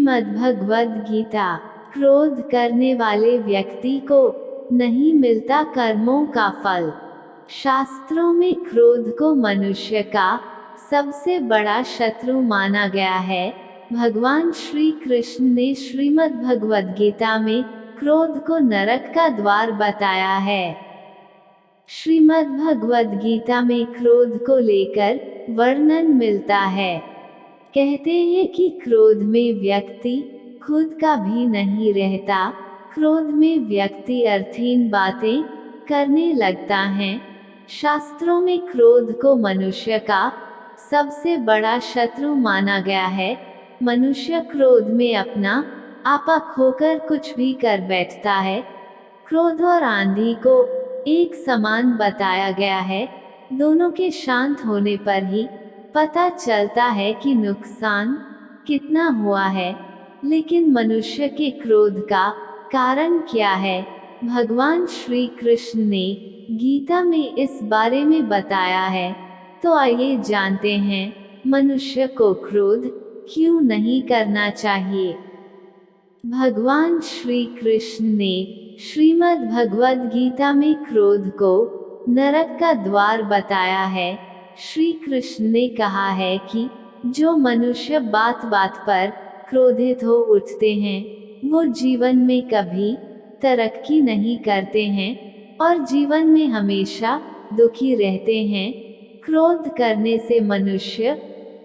श्रीमद्भगवद गीता। क्रोध करने वाले व्यक्ति को नहीं मिलता कर्मों का फल। शास्त्रों में क्रोध को मनुष्य का सबसे बड़ा शत्रु माना गया है। भगवान श्री कृष्ण ने श्रीमद्भगवद गीता में क्रोध को नरक का द्वार बताया है। श्रीमद्भगवद गीता में क्रोध को लेकर वर्णन मिलता है। कहते हैं कि क्रोध में व्यक्ति खुद का भी नहीं रहता। क्रोध में व्यक्ति अर्थहीन बातें करने लगता है। शास्त्रों में क्रोध को मनुष्य का सबसे बड़ा शत्रु माना गया है। मनुष्य क्रोध में अपना आपा खोकर कुछ भी कर बैठता है। क्रोध और आंधी को एक समान बताया गया है। दोनों के शांत होने पर ही पता चलता है कि नुकसान कितना हुआ है। लेकिन मनुष्य के क्रोध का कारण क्या है? भगवान श्री कृष्ण ने गीता में इस बारे में बताया है। तो आइए जानते हैं मनुष्य को क्रोध क्यों नहीं करना चाहिए। भगवान श्री कृष्ण ने श्रीमद्भगवद गीता में क्रोध को नरक का द्वार बताया है। श्री कृष्ण ने कहा है कि जो मनुष्य बात बात पर क्रोधित हो उठते हैं वो जीवन में कभी तरक्की नहीं करते हैं और जीवन में हमेशा दुखी रहते हैं। क्रोध करने से मनुष्य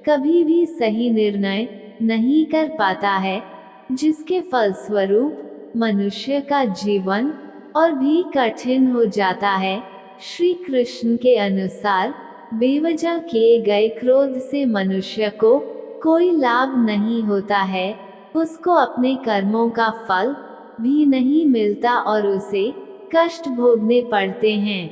कभी भी सही निर्णय नहीं कर पाता है, जिसके फलस्वरूप मनुष्य का जीवन और भी कठिन हो जाता है। श्री कृष्ण के अनुसार बेवजह किए गए क्रोध से मनुष्य को कोई लाभ नहीं होता है। उसको अपने कर्मों का फल भी नहीं मिलता और उसे कष्ट भोगने पड़ते हैं।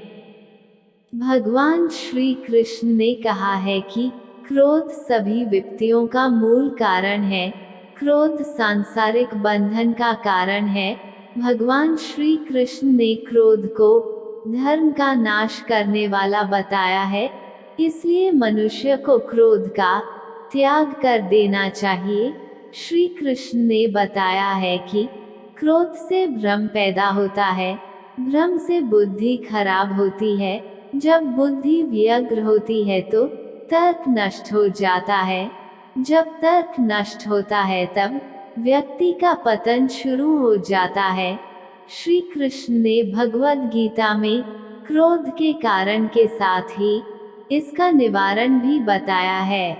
भगवान श्री कृष्ण ने कहा है कि क्रोध सभी विपत्तियों का मूल कारण है। क्रोध सांसारिक बंधन का कारण है। भगवान श्री कृष्ण ने क्रोध को धर्म का नाश करने वाला बताया है। इसलिए मनुष्य को क्रोध का त्याग कर देना चाहिए। श्री कृष्ण ने बताया है कि क्रोध से भ्रम पैदा होता है। भ्रम से बुद्धि खराब होती है। जब बुद्धि व्यग्र होती है तो तर्क नष्ट हो जाता है। जब तर्क नष्ट होता है तब व्यक्ति का पतन शुरू हो जाता है। श्री कृष्ण ने भगवद गीता में क्रोध के कारण के साथ ही इसका निवारण भी बताया है।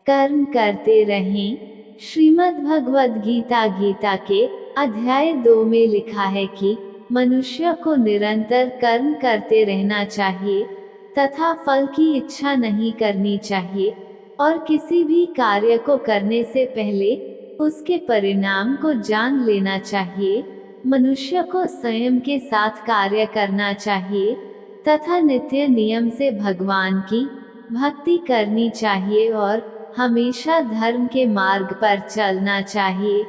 कर्म करते रहें। श्रीमद्भगवद गीता के अध्याय 2 में लिखा है कि मनुष्य को निरंतर कर्म करते रहना चाहिए तथा फल की इच्छा नहीं करनी चाहिए और किसी भी कार्य को करने से पहले उसके परिणाम को जान लेना चाहिए। मनुष्य को संयम के साथ कार्य करना चाहिए तथा नित्य नियम से भगवान की भक्ति करनी चाहिए और हमेशा धर्म के मार्ग पर चलना चाहिए।